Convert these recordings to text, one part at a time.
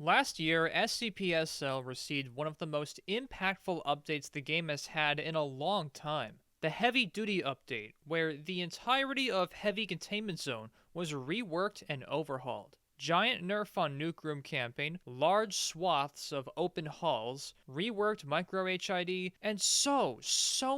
Last year, SCP SL received one of the most impactful updates the game has had in a long time. The Heavy Duty update, where the entirety of Heavy Containment Zone was reworked and overhauled. Giant nerf on nuke room camping, large swaths of open halls, reworked micro HID, and so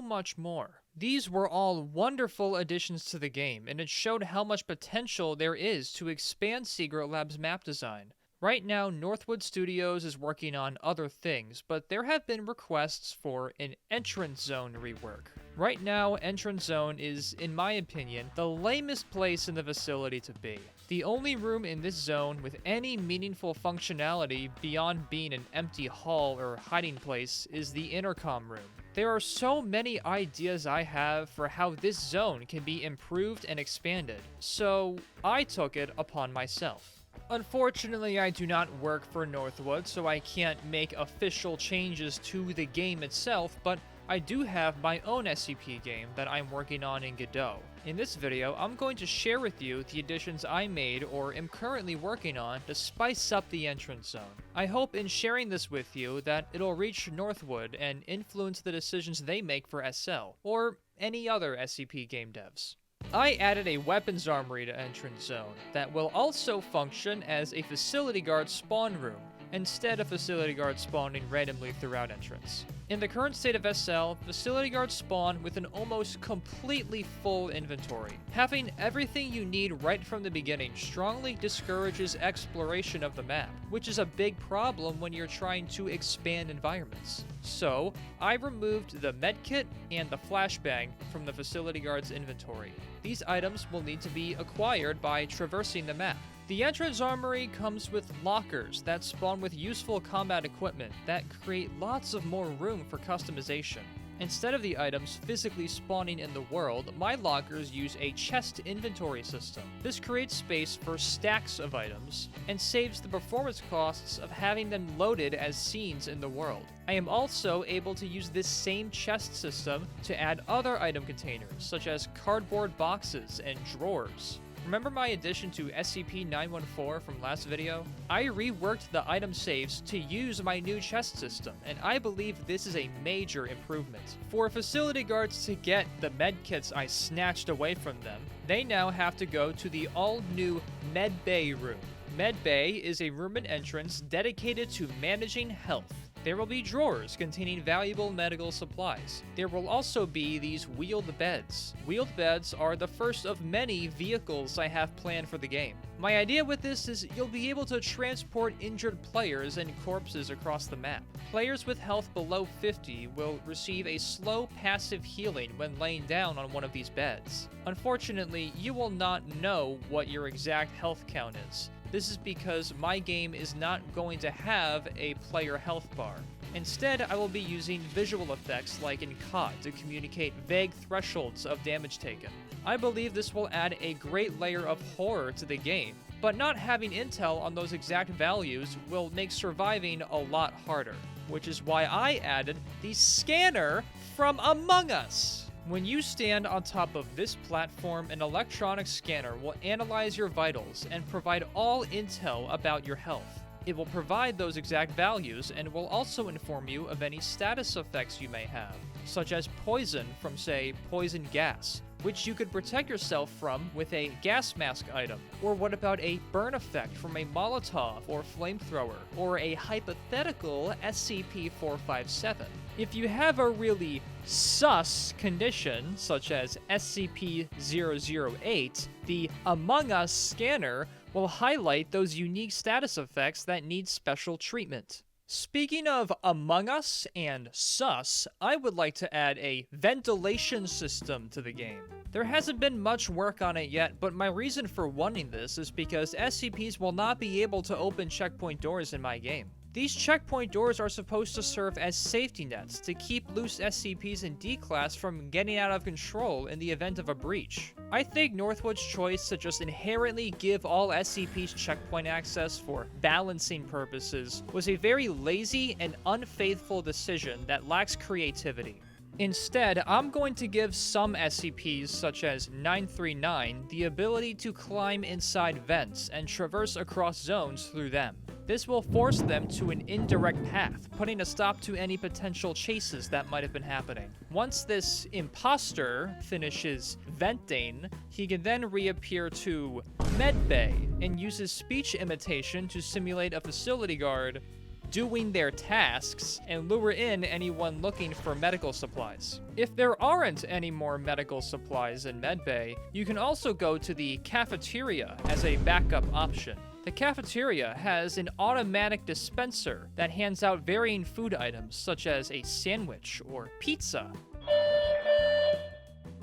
much more. These were all wonderful additions to the game, and it showed how much potential there is to expand Secret Lab's map design. Right now, Northwood Studios is working on other things, but there have been requests for an entrance zone rework. Right now, entrance zone is, in my opinion, the lamest place in the facility to be. The only room in this zone with any meaningful functionality beyond being an empty hall or hiding place is the intercom room. There are so many ideas I have for how this zone can be improved and expanded, so I took it upon myself. Unfortunately, I do not work for Northwood, so I can't make official changes to the game itself, but I do have my own SCP game that I'm working on in Godot. In this video, I'm going to share with you the additions I made or am currently working on to spice up the entrance zone. I hope in sharing this with you that it'll reach Northwood and influence the decisions they make for SL, or any other SCP game devs. I added a weapons armory to entrance zone that will also function as a facility guard spawn room, instead of facility guards spawning randomly throughout entrance. In the current state of SL, facility guards spawn with an almost completely full inventory. Having everything you need right from the beginning strongly discourages exploration of the map, which is a big problem when you're trying to expand environments. So, I removed the medkit and the flashbang from the facility guard's inventory. These items will need to be acquired by traversing the map. The entrance armory comes with lockers that spawn with useful combat equipment that create lots of more room for customization. Instead of the items physically spawning in the world, my lockers use a chest inventory system. This creates space for stacks of items, and saves the performance costs of having them loaded as scenes in the world. I am also able to use this same chest system to add other item containers, such as cardboard boxes and drawers. Remember my addition to SCP-914 from last video? I reworked the item saves to use my new chest system, and I believe this is a major improvement. For facility guards to get the medkits I snatched away from them, they now have to go to the all-new Medbay room. Medbay is a room and entrance dedicated to managing health. There will be drawers containing valuable medical supplies. There will also be these wheeled beds. Wheeled beds are the first of many vehicles I have planned for the game. My idea with this is you'll be able to transport injured players and corpses across the map. Players with health below 50 will receive a slow passive healing when laying down on one of these beds. Unfortunately, you will not know what your exact health count is. This is because my game is not going to have a player health bar. Instead, I will be using visual effects like in COD to communicate vague thresholds of damage taken. I believe this will add a great layer of horror to the game, but not having intel on those exact values will make surviving a lot harder, which is why I added the scanner from Among Us. When you stand on top of this platform, an electronic scanner will analyze your vitals and provide all intel about your health. It will provide those exact values and will also inform you of any status effects you may have, such as poison from, say, poison gas, which you could protect yourself from with a gas mask item. Or what about a burn effect from a Molotov or flamethrower, or a hypothetical SCP-457? If you have a really sus condition, such as SCP-008, the Among Us scanner will highlight those unique status effects that need special treatment. Speaking of Among Us and sus, I would like to add a ventilation system to the game. There hasn't been much work on it yet, but my reason for wanting this is because SCPs will not be able to open checkpoint doors in my game. These checkpoint doors are supposed to serve as safety nets to keep loose SCPs in D-Class from getting out of control in the event of a breach. I think Northwood's choice to just inherently give all SCPs checkpoint access for balancing purposes was a very lazy and unfaithful decision that lacks creativity. Instead, I'm going to give some SCPs, such as 939, the ability to climb inside vents and traverse across zones through them. This will force them to an indirect path, putting a stop to any potential chases that might have been happening. Once this imposter finishes venting, he can then reappear to Medbay and uses speech imitation to simulate a facility guard doing their tasks and lure in anyone looking for medical supplies. If there aren't any more medical supplies in Medbay, you can also go to the Cafeteria as a backup option. The Cafeteria has an automatic dispenser that hands out varying food items such as a sandwich or pizza.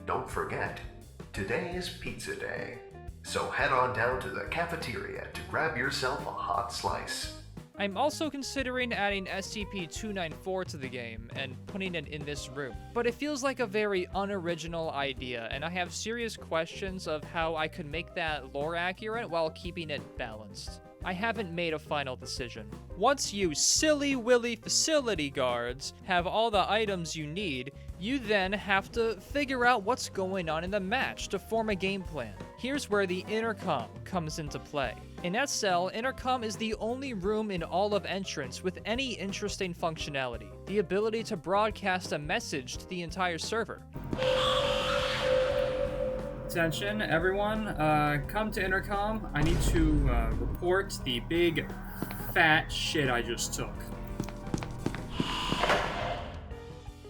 Don't forget, today is pizza day, so head on down to the Cafeteria to grab yourself a hot slice. I'm also considering adding SCP-294 to the game and putting it in this room, but it feels like a very unoriginal idea, and I have serious questions of how I could make that lore accurate while keeping it balanced. I haven't made a final decision. Once you silly willy facility guards have all the items you need, you then have to figure out what's going on in the match to form a game plan. Here's where the intercom comes into play. In SL, intercom is the only room in all of Entrance with any interesting functionality. The ability to broadcast a message to the entire server. Attention, everyone. Come to intercom. I need to report the big, fat shit I just took.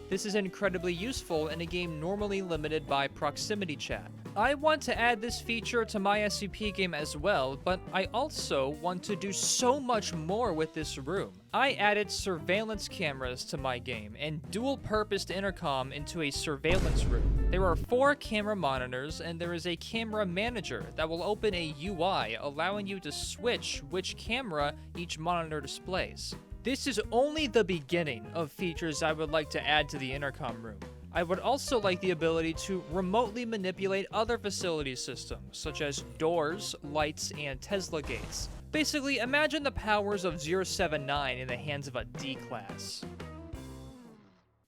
This is incredibly useful in a game normally limited by proximity chat. I want to add this feature to my SCP game as well, but I also want to do so much more with this room. I added surveillance cameras to my game and dual-purposed intercom into a surveillance room. There are 4 camera monitors and there is a camera manager that will open a UI allowing you to switch which camera each monitor displays. This is only the beginning of features I would like to add to the intercom room. I would also like the ability to remotely manipulate other facility systems, such as doors, lights, and Tesla gates. Basically, imagine the powers of 079 in the hands of a D-class.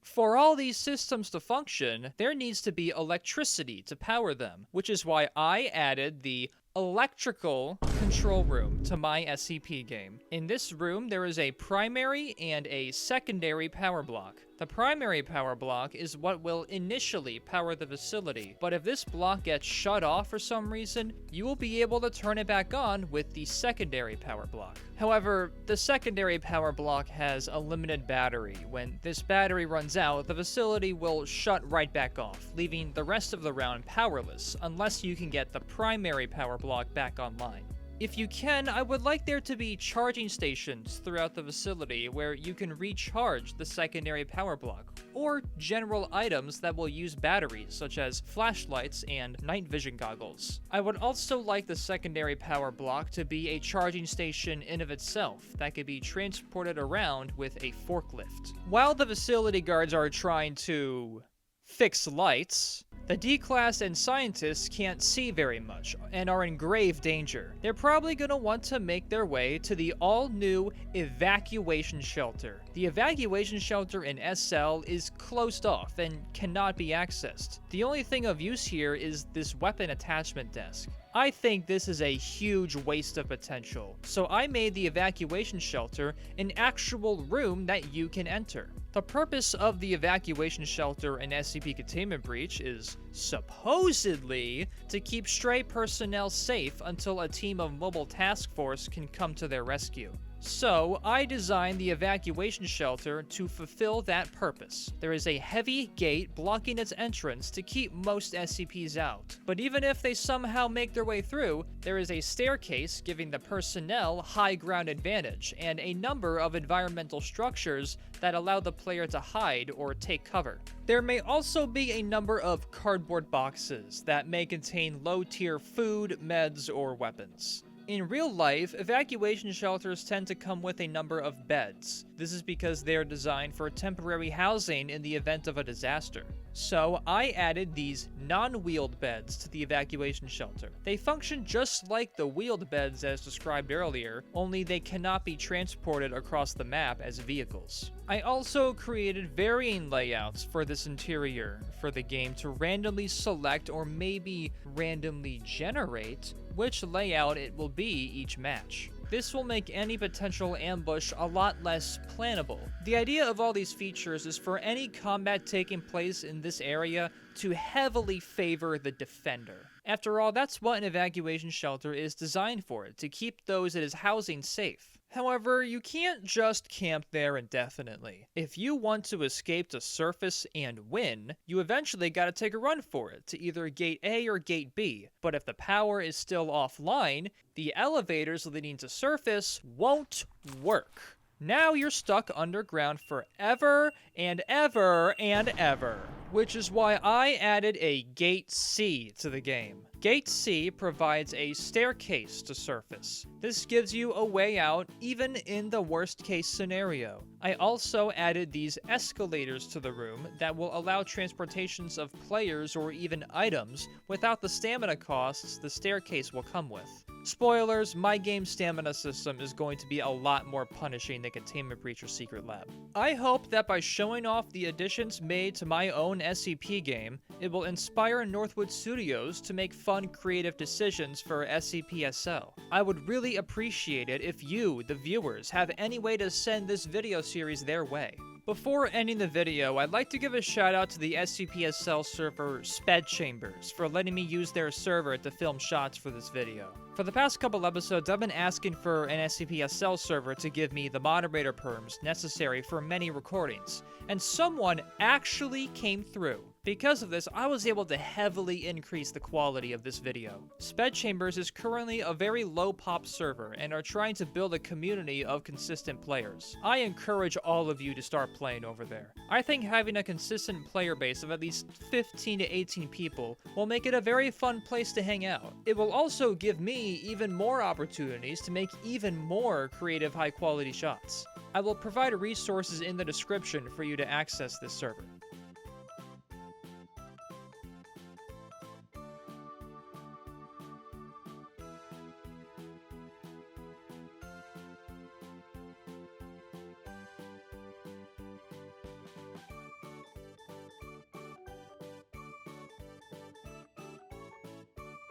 For all these systems to function, there needs to be electricity to power them, which is why I added the electrical control room to my SCP game. In this room, there is a primary and a secondary power block. The primary power block is what will initially power the facility, but if this block gets shut off for some reason, you will be able to turn it back on with the secondary power block. However, the secondary power block has a limited battery. When this battery runs out, the facility will shut right back off, leaving the rest of the round powerless, unless you can get the primary power block back online. If you can, I would like there to be charging stations throughout the facility where you can recharge the secondary power block, or general items that will use batteries, such as flashlights and night vision goggles. I would also like the secondary power block to be a charging station in of itself that could be transported around with a forklift. While the facility guards are trying to fix lights, the D-Class and scientists can't see very much and are in grave danger. They're probably going to want to make their way to the all-new Evacuation Shelter. The Evacuation Shelter in SL is closed off and cannot be accessed. The only thing of use here is this weapon attachment desk. I think this is a huge waste of potential, so I made the Evacuation Shelter an actual room that you can enter. The purpose of the Evacuation Shelter in SCP Containment Breach is supposedly to keep stray personnel safe until a team of mobile task force can come to their rescue. So, I designed the Evacuation Shelter to fulfill that purpose. There is a heavy gate blocking its entrance to keep most SCPs out. But even if they somehow make their way through, there is a staircase giving the personnel high ground advantage, and a number of environmental structures that allow the player to hide or take cover. There may also be a number of cardboard boxes that may contain low-tier food, meds, or weapons. In real life, evacuation shelters tend to come with a number of beds. This is because they are designed for temporary housing in the event of a disaster. So I added these non-wheeled beds to the evacuation shelter. They function just like the wheeled beds as described earlier, only they cannot be transported across the map as vehicles. I also created varying layouts for this interior for the game to randomly select or maybe randomly generate which layout it will be each match. This will make any potential ambush a lot less plannable. The idea of all these features is for any combat taking place in this area to heavily favor the defender. After all, that's what an evacuation shelter is designed for, to keep those it is housing safe. However, you can't just camp there indefinitely. If you want to escape to surface and win, you eventually gotta take a run for it to either Gate A or Gate B. But if the power is still offline, the elevators leading to surface won't work. Now you're stuck underground forever and ever and ever. Which is why I added a Gate C to the game. Gate C provides a staircase to surface. This gives you a way out even in the worst case scenario. I also added these escalators to the room that will allow transportations of players or even items without the stamina costs the staircase will come with. Spoilers, my game's stamina system is going to be a lot more punishing than Containment Breach or Secret Lab. I hope that by showing off the additions made to my own SCP game, it will inspire Northwood Studios to make fun, creative decisions for SCP SL. I would really appreciate it if you, the viewers, have any way to send this video series their way. Before ending the video, I'd like to give a shout out to the SCP SL server Sped Chambers for letting me use their server to film shots for this video. For the past couple episodes, I've been asking for an SCP SL server to give me the moderator perms necessary for many recordings, and someone actually came through. Because of this, I was able to heavily increase the quality of this video. Sped Chambers is currently a very low pop server and are trying to build a community of consistent players. I encourage all of you to start playing over there. I think having a consistent player base of at least 15 to 18 people will make it a very fun place to hang out. It will also give me even more opportunities to make even more creative high quality shots. I will provide resources in the description for you to access this server.